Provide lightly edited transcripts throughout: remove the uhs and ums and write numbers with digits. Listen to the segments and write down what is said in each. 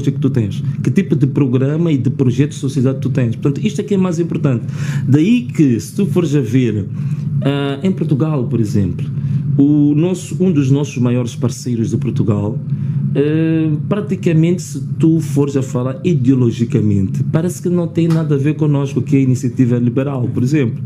ideológica que tu tens, que tipo de programa e de projeto de sociedade tu tens. Portanto, isto é que é mais importante. Daí que, se tu fores a ver, em Portugal, por exemplo, um dos nossos maiores parceiros de Portugal, praticamente, se tu fores a falar ideologicamente, parece que não tem nada a ver connosco, que é a iniciativa liberal, por exemplo.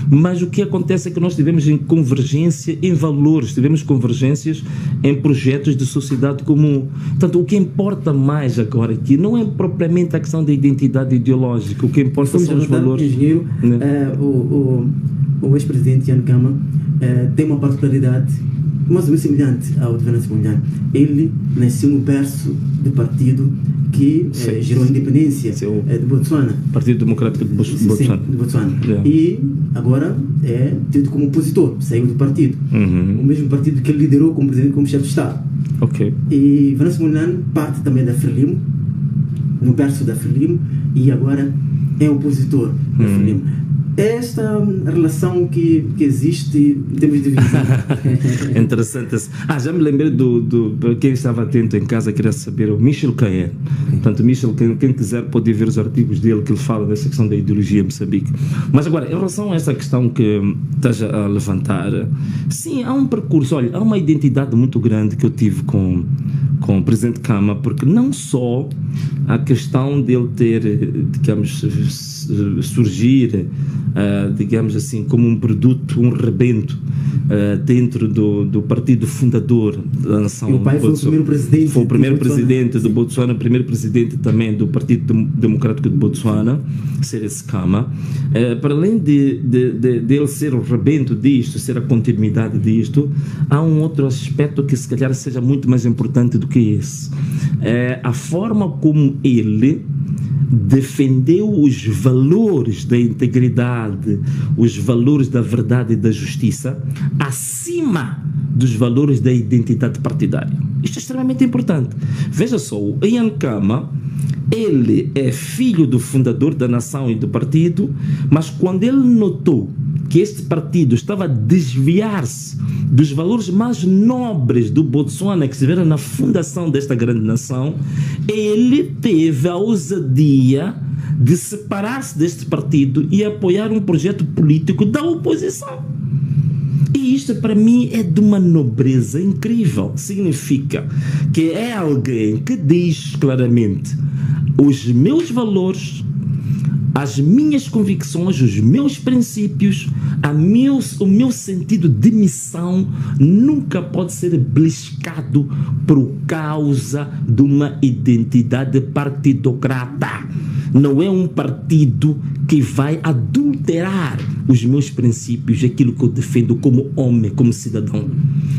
Mas o que acontece é que nós tivemos em convergência em valores, tivemos convergências em projetos de sociedade comum. Portanto, o que importa mais agora aqui não é propriamente a questão da identidade ideológica, o que importa são os valores. Engenheiro, o ex-presidente Ian Khama tem uma particularidade mais ou menos semelhante ao de Venâncio Mondlane. Ele nasceu no berço do partido que gerou a independência de Botsuana. Partido Democrático de Botsuana. Sim, de Botsuana. Yeah. E agora é tido como opositor, saiu do partido. O mesmo partido que ele liderou como presidente, como chefe de Estado. Okay. E Venâncio Mondlane parte também da Frelimo, no berço da Frelimo, e agora é opositor da Frelimo. Esta relação que existe em termos de divisão. Interessante. Já me lembrei para quem estava atento em casa, queria saber, o Michel Caen. Portanto, Michel, quem quiser pode ver os artigos dele, que ele fala dessa questão da ideologia em Moçambique. Mas agora, em relação a essa questão que estás a levantar, sim, há um percurso, olha, há uma identidade muito grande que eu tive com o presidente Khama, porque não só a questão dele ter, digamos, surgir, digamos assim, como um produto, um rebento dentro do partido fundador da nação. O pai foi o primeiro presidente. Foi o primeiro presidente do Botsuana, o primeiro presidente também do Partido Democrático de Botsuana, ser esse Khama. Para além de ele ser o rebento disto, ser a continuidade disto, há um outro aspecto que se calhar seja muito mais importante do que esse. A forma como ele defendeu os valores da integridade, os valores da verdade e da justiça, acima dos valores da identidade partidária. Isto é extremamente importante. Veja só, o Ian Khama, ele é filho do fundador da nação e do partido, mas quando ele notou que este partido estava a desviar-se dos valores mais nobres do Botsuana, que se viram na fundação desta grande nação, ele teve a ousadia de separar-se deste partido e apoiar um projeto político da oposição. E isto, para mim, é de uma nobreza incrível. Significa que é alguém que diz claramente: os meus valores, as minhas convicções, os meus princípios, o meu sentido de missão nunca pode ser beliscado por causa de uma identidade partidocrata. Não é um partido que vai adulterar os meus princípios, aquilo que eu defendo como homem, como cidadão.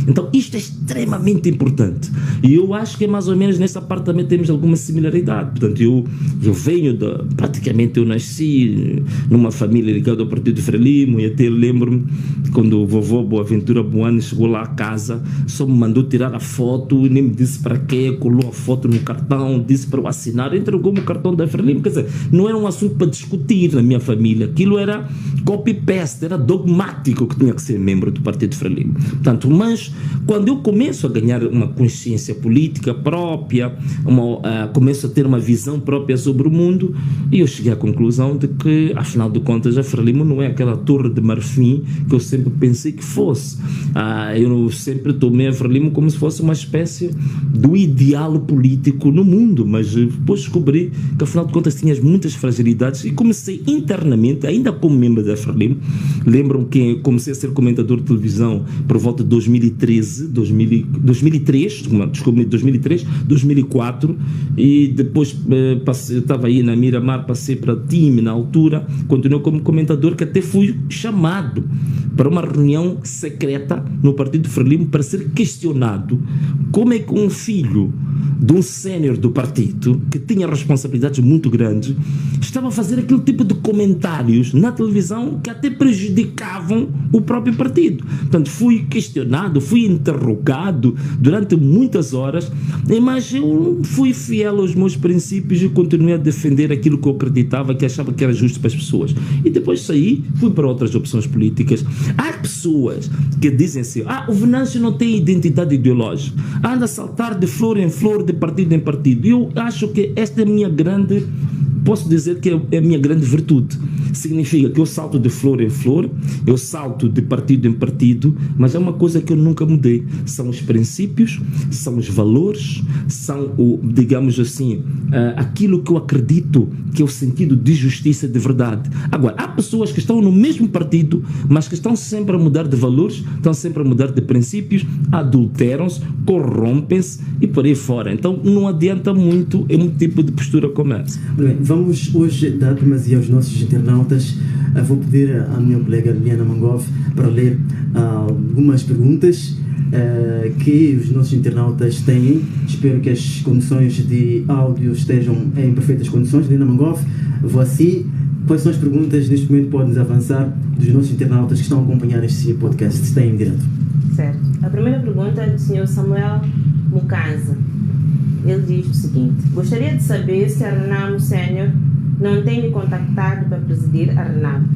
Então isto é extremamente importante, e eu acho que mais ou menos nessa parte também temos alguma similaridade. Portanto, eu venho praticamente eu nasci numa família ligada ao Partido Frelimo, e até lembro-me quando o vovô Boaventura Boane chegou lá a casa, só me mandou tirar a foto, nem me disse para quê, colou a foto no cartão, disse para eu assinar, entregou-me o cartão da Frelimo. Quer dizer, não era um assunto para discutir na minha família, aquilo era copy-paste, era dogmático que tinha que ser membro do Partido Frelimo. Portanto, mas quando eu começo a ganhar uma consciência política própria, começo a ter uma visão própria sobre o mundo, e eu cheguei à conclusão de que, afinal de contas, a Frelimo não é aquela torre de marfim que eu sempre pensei que fosse. Eu sempre tomei a Frelimo como se fosse uma espécie do ideal político no mundo, mas depois descobri que, afinal de contas, tinha muitas fragilidades, e comecei internamente, ainda como membro da Frelimo. Lembram que comecei a ser comentador de televisão por volta de 2003, 2004, e depois estava aí na Miramar, passei para time na altura, continuei como comentador, que até fui chamado para uma reunião secreta no Partido Frelimo para ser questionado como é que um filho de um sénior do partido, que tinha responsabilidades muito grandes, estava a fazer aquele tipo de comentários na televisão que até prejudicavam o próprio partido. Portanto, fui questionado, fui interrogado durante muitas horas, mas eu fui fiel aos meus princípios e continuei a defender aquilo que eu acreditava, que achava que era justo para as pessoas. E depois saí, fui para outras opções políticas. Há pessoas que dizem assim, o Venâncio não tem identidade ideológica, anda a saltar de flor em flor, de partido em partido. Eu acho que esta é a minha grande, posso dizer que é a minha grande virtude. Significa que eu salto de flor em flor, eu salto de partido em partido, mas é uma coisa que eu nunca mudei. São os princípios, são os valores, são, digamos assim, aquilo que eu acredito que é o sentido de justiça de verdade. Agora, há pessoas que estão no mesmo partido, mas que estão sempre a mudar de valores, estão sempre a mudar de princípios, adulteram-se, corrompem-se e por aí fora. Então não adianta muito um tipo de postura como essa. Bem, vamos hoje dar primazia aos nossos internautas. Vou pedir à minha colega Liliana Mangov para ler algumas perguntas que os nossos internautas têm. Espero que as condições de áudio estejam em perfeitas condições. Liliana Mangov, vou assim. Quais são as perguntas neste momento? Podem avançar dos nossos internautas que estão a acompanhar este podcast. Está em direto. Certo. A primeira pergunta é do Sr. Samuel Mukanza. Ele diz o seguinte: gostaria de saber se a Renamo Sênior não tem me contactado para presidir a Renamo,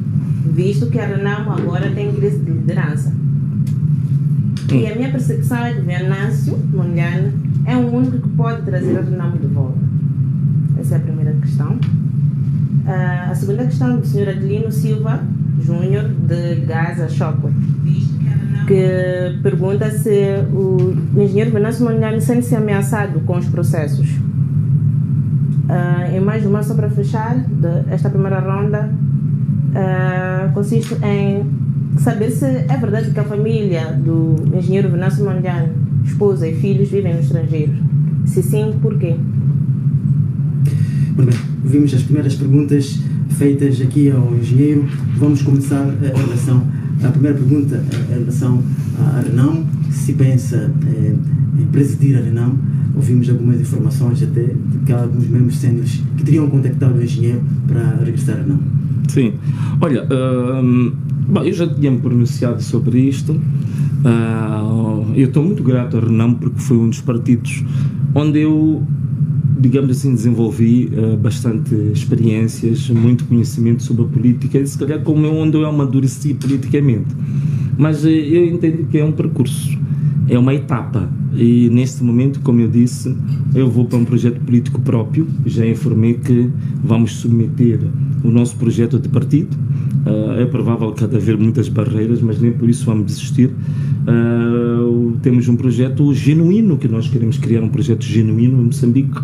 visto que a Renamo agora tem crise de liderança. E a minha percepção é que Venâncio Mondlane é o único que pode trazer a Renamo de volta. Essa é a primeira questão. A segunda questão é do Sr. Adelino Silva Júnior, de Gaza Shopway, que pergunta se o engenheiro Venâncio Mondlane sente-se ameaçado com os processos. Em mais uma, só para fechar esta primeira ronda, consiste em saber se é verdade que a família do engenheiro Venâncio Mondlane, esposa e filhos, vivem no estrangeiro. Se sim, por quê? Muito bem, vimos as primeiras perguntas feitas aqui ao engenheiro. Vamos começar a primeira pergunta em relação à Renamo. Se pensa em presidir a Renamo, ouvimos algumas informações até de que há alguns membros sêniores que teriam contactado o engenheiro para regressar a Renamo. Sim, olha, eu já tinha me pronunciado sobre isto. Eu estou muito grato a Renamo porque foi um dos partidos onde eu, digamos assim, desenvolvi bastante experiências, muito conhecimento sobre a política, e se calhar onde eu amadureci politicamente. Mas eu entendo que é um percurso, é uma etapa, e neste momento, como eu disse, eu vou para um projeto político próprio. Já informei que vamos submeter o nosso projeto de partido. É provável que há de haver muitas barreiras, mas nem por isso vamos desistir. Temos um projeto genuíno, que nós queremos criar um projeto genuíno em Moçambique,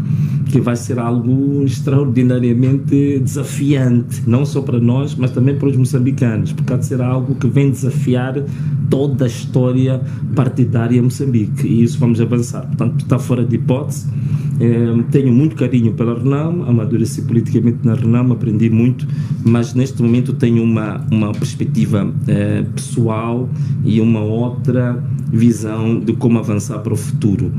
que vai ser algo extraordinariamente desafiante, não só para nós, mas também para os moçambicanos, porque há de ser algo que vem desafiar toda a história partidária em Moçambique, e isso vamos avançar. Portanto, está fora de hipótese. Tenho muito carinho pela Renamo, amadureci politicamente na Renamo, aprendi muito, mas neste momento tenho uma perspectiva pessoal e uma outra visão de como avançar para o futuro.